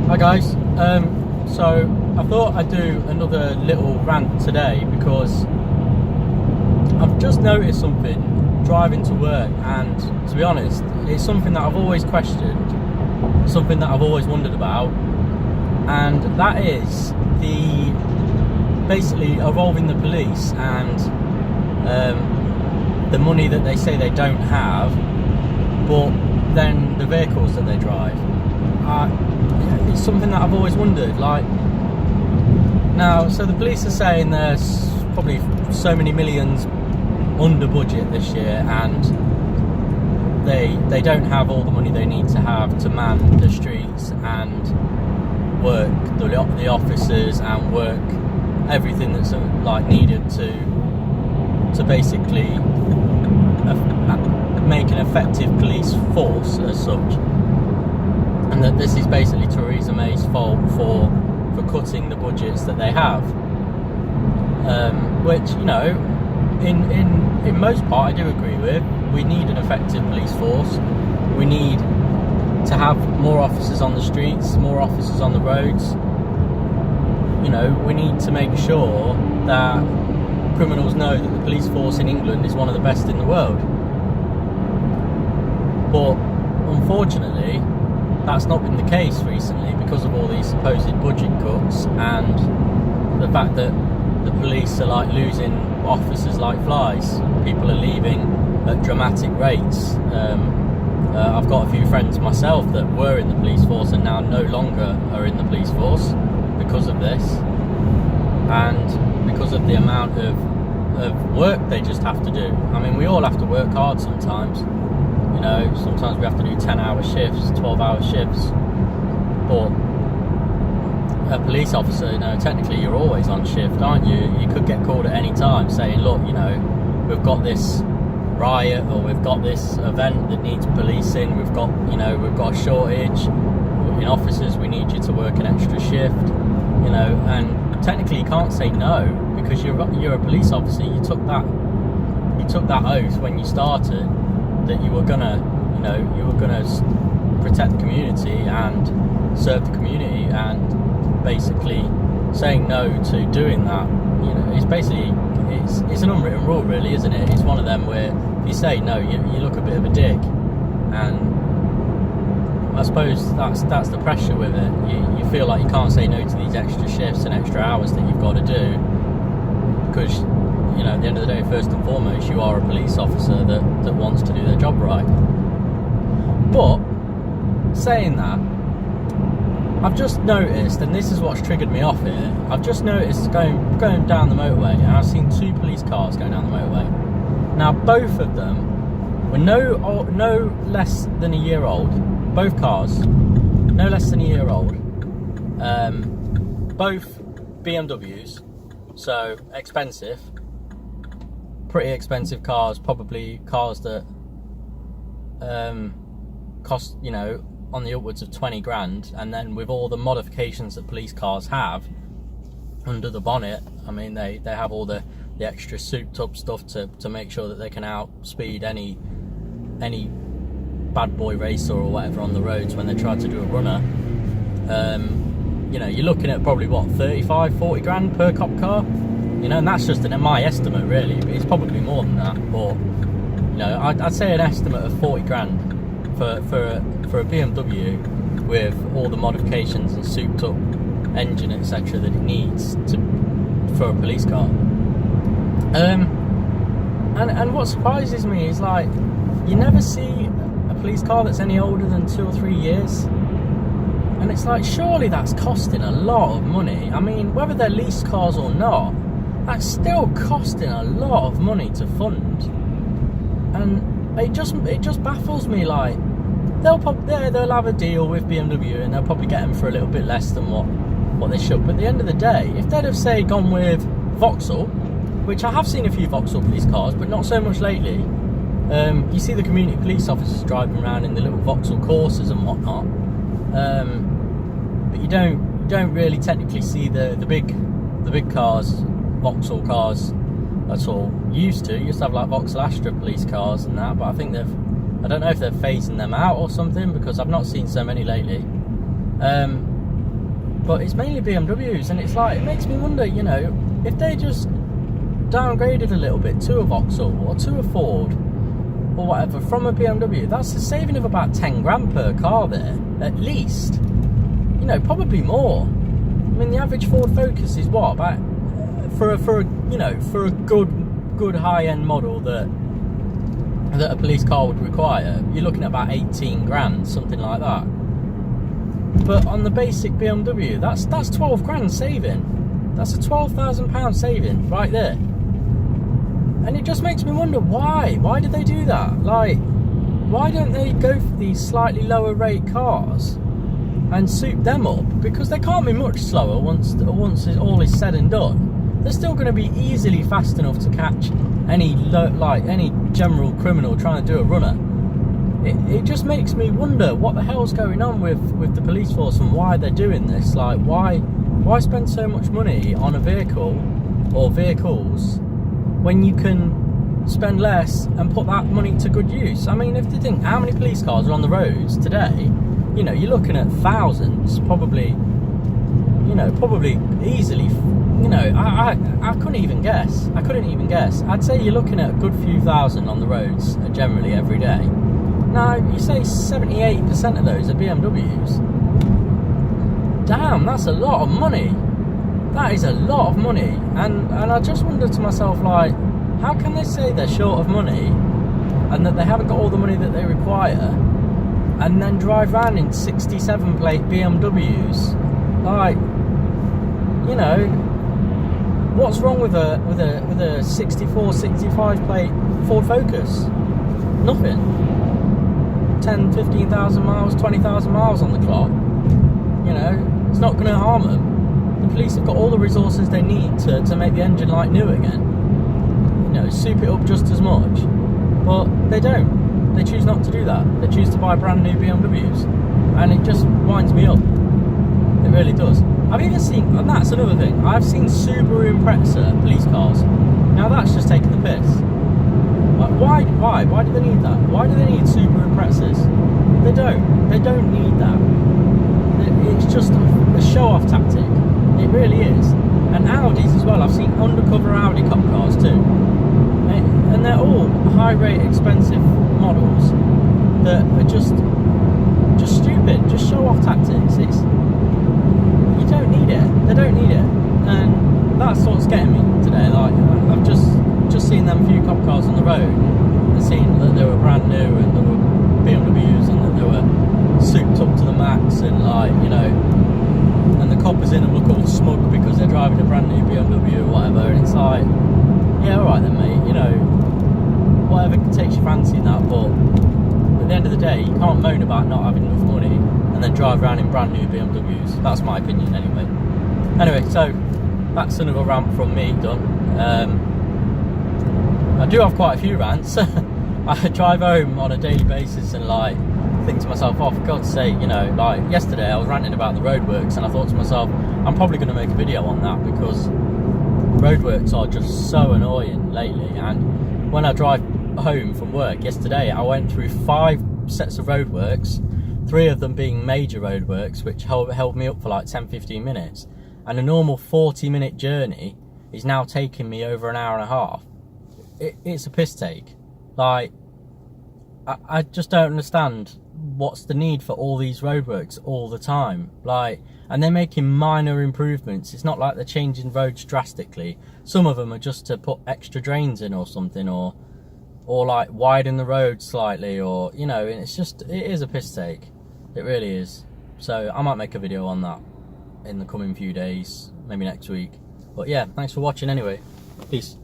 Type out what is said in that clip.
Hi guys, so I thought I'd do another little rant today because I've just noticed something driving to work, and to be honest, it's something that I've always questioned, something that I've always wondered about, and that is basically involving the police and the money that they say they don't have, but then the vehicles that they drive. It's something that I've always wondered. So the police are saying there's probably so many millions under budget this year, and they don't have all the money they need to have to man the streets and work the officers and work everything that's needed to basically make an effective police force as such. And that this is basically Theresa May's fault for cutting the budgets that they have, which, you know, in most part I do agree with. We need an effective police force. We need to have more officers on the streets, more officers on the roads. You know, we need to make sure that criminals know that the police force in England is one of the best in the world. But unfortunately, that's not been the case recently because of all these supposed budget cuts and the fact that the police are losing officers like flies. People are leaving at dramatic rates. I've got a few friends myself that were in the police force and now no longer are in the police force because of this, and because of the amount of work they just have to do. I mean, we all have to work hard sometimes. You know, sometimes we have to do 10-hour shifts, 12-hour shifts. But a police officer, you know, technically you're always on shift, aren't you? You could get called at any time saying, look, you know, we've got this riot or we've got this event that needs policing. We've got a shortage in officers. We need you to work an extra shift. You know, and technically you can't say no because you're a police officer. You took that oath when you started, that you were gonna protect the community and serve the community, and basically saying no to doing that, you know, it's basically it's an unwritten rule, really, isn't it? It's one of them where if you say no, you look a bit of a dick, and I suppose that's the pressure with it. You feel like you can't say no to these extra shifts and extra hours that you've got to do because, you know, at the end of the day, first and foremost, you are a police officer that wants to do their job right. But saying that, I've just noticed, and this is what's triggered me off here, I've just noticed going down the motorway, and I've seen two police cars going down the motorway. Now, both of them were no less than a year old. Both cars, no less than a year old. Both BMWs, so expensive. Pretty expensive cars, probably cars that cost, you know, on the upwards of 20 grand, and then with all the modifications that police cars have under the bonnet, I mean, they have all the extra souped up stuff to make sure that they can outspeed any bad boy racer or whatever on the roads when they try to do a runner. You know, you're looking at probably 35-40 grand per cop car. You know, and that's just my estimate, really. It's probably more than that, but, you know, I'd say an estimate of 40 grand for a BMW with all the modifications and souped up engine, etc., that it needs for a police car. And what surprises me is, like, you never see a police car that's any older than 2 or 3 years. And it's like, surely that's costing a lot of money. I mean, whether they're leased cars or not, that's still costing a lot of money to fund, and it just baffles me. Like, they'll have a deal with BMW and they'll probably get them for a little bit less than what they should. But at the end of the day, if they'd have, say, gone with Vauxhall, which I have seen a few Vauxhall police cars, but not so much lately. You see the community police officers driving around in the little Vauxhall Corsas and whatnot, but you don't really technically see the big cars, Vauxhall cars at all. Used to have like Vauxhall Astra police cars and that, but I think I don't know if they're phasing them out or something, because I've not seen so many lately. but it's mainly BMWs, and it's like, it makes me wonder, you know, if they just downgraded a little bit to a Vauxhall or to a Ford or whatever from a BMW, that's a saving of about 10 grand per car there, at least. You know, probably more. I mean, the average Ford Focus is what, about for a you know, for a good high-end model that a police car would require, you're looking at about 18 grand, something like that. But on the basic BMW, that's 12 grand saving. That's a £12,000 saving right there. And it just makes me wonder why. Why did they do that? Like, why don't they go for these slightly lower rate cars and soup them up? Because they can't be much slower once all is said and done. They're still going to be easily fast enough to catch any general criminal trying to do a runner. It just makes me wonder what the hell's going on with the police force and why they're doing this. Like, why spend so much money on a vehicle or vehicles when you can spend less and put that money to good use? I mean, if you think how many police cars are on the roads today, you know, you're looking at thousands, probably easily. You know, I couldn't even guess. I'd say you're looking at a good few thousand on the roads generally every day. Now, you say 78% of those are BMWs. Damn, that's a lot of money. That is a lot of money. And I just wonder to myself, like, how can they say they're short of money and that they haven't got all the money that they require and then drive around in 67 plate BMWs? Like, you know, what's wrong with a 64, 65 plate Ford Focus? Nothing. 10, 15,000 miles, 20,000 miles on the clock. You know, it's not going to harm them. The police have got all the resources they need to make the engine like new again. You know, soup it up just as much. But they don't. They choose not to do that. They choose to buy brand new BMWs. And it just winds me up. It really does. I've even seen, and that's another thing, I've seen Subaru Impreza police cars. Now that's just taking the piss. Like, why do they need that? Why do they need Subaru Imprezas? They don't need that. It's just a show-off tactic. It really is. And Audis as well. I've seen undercover Audi cop cars too. And they're all high-rate, expensive models that are just stupid, just show-off tactics. You don't need it. They don't need it. And that's what's getting me today. Like, I've just seen them few cop cars on the road and seen that they were brand new and they were BMWs and that they were souped up to the max, and, like, you know, and the coppers in them look all smug because they're driving a brand new BMW or whatever, and it's like, yeah, alright then, mate, you know, whatever takes your fancy in that, but at the end of the day, you can't moan about not having enough money and then drive around in brand new BMWs. That's my opinion anyway. Anyway, so that's another rant from me done. I do have quite a few rants. I drive home on a daily basis and, like, think to myself, oh, for God's sake, you know, like yesterday I was ranting about the roadworks and I thought to myself, I'm probably going to make a video on that because roadworks are just so annoying lately. And when I drive home from work yesterday, I went through 5 sets of roadworks, 3 of them being major roadworks, which held me up for like 10-15 minutes, and a normal 40-minute journey is now taking me over an hour and a half. It's a piss take. Like, I just don't understand what's the need for all these roadworks all the time. Like, and they're making minor improvements. It's not like they're changing roads drastically. Some of them are just to put extra drains in or something, or like widen the road slightly, or, you know, and it is a piss take. It really is. So I might make a video on that in the coming few days, maybe next week. But yeah, thanks for watching anyway. Peace.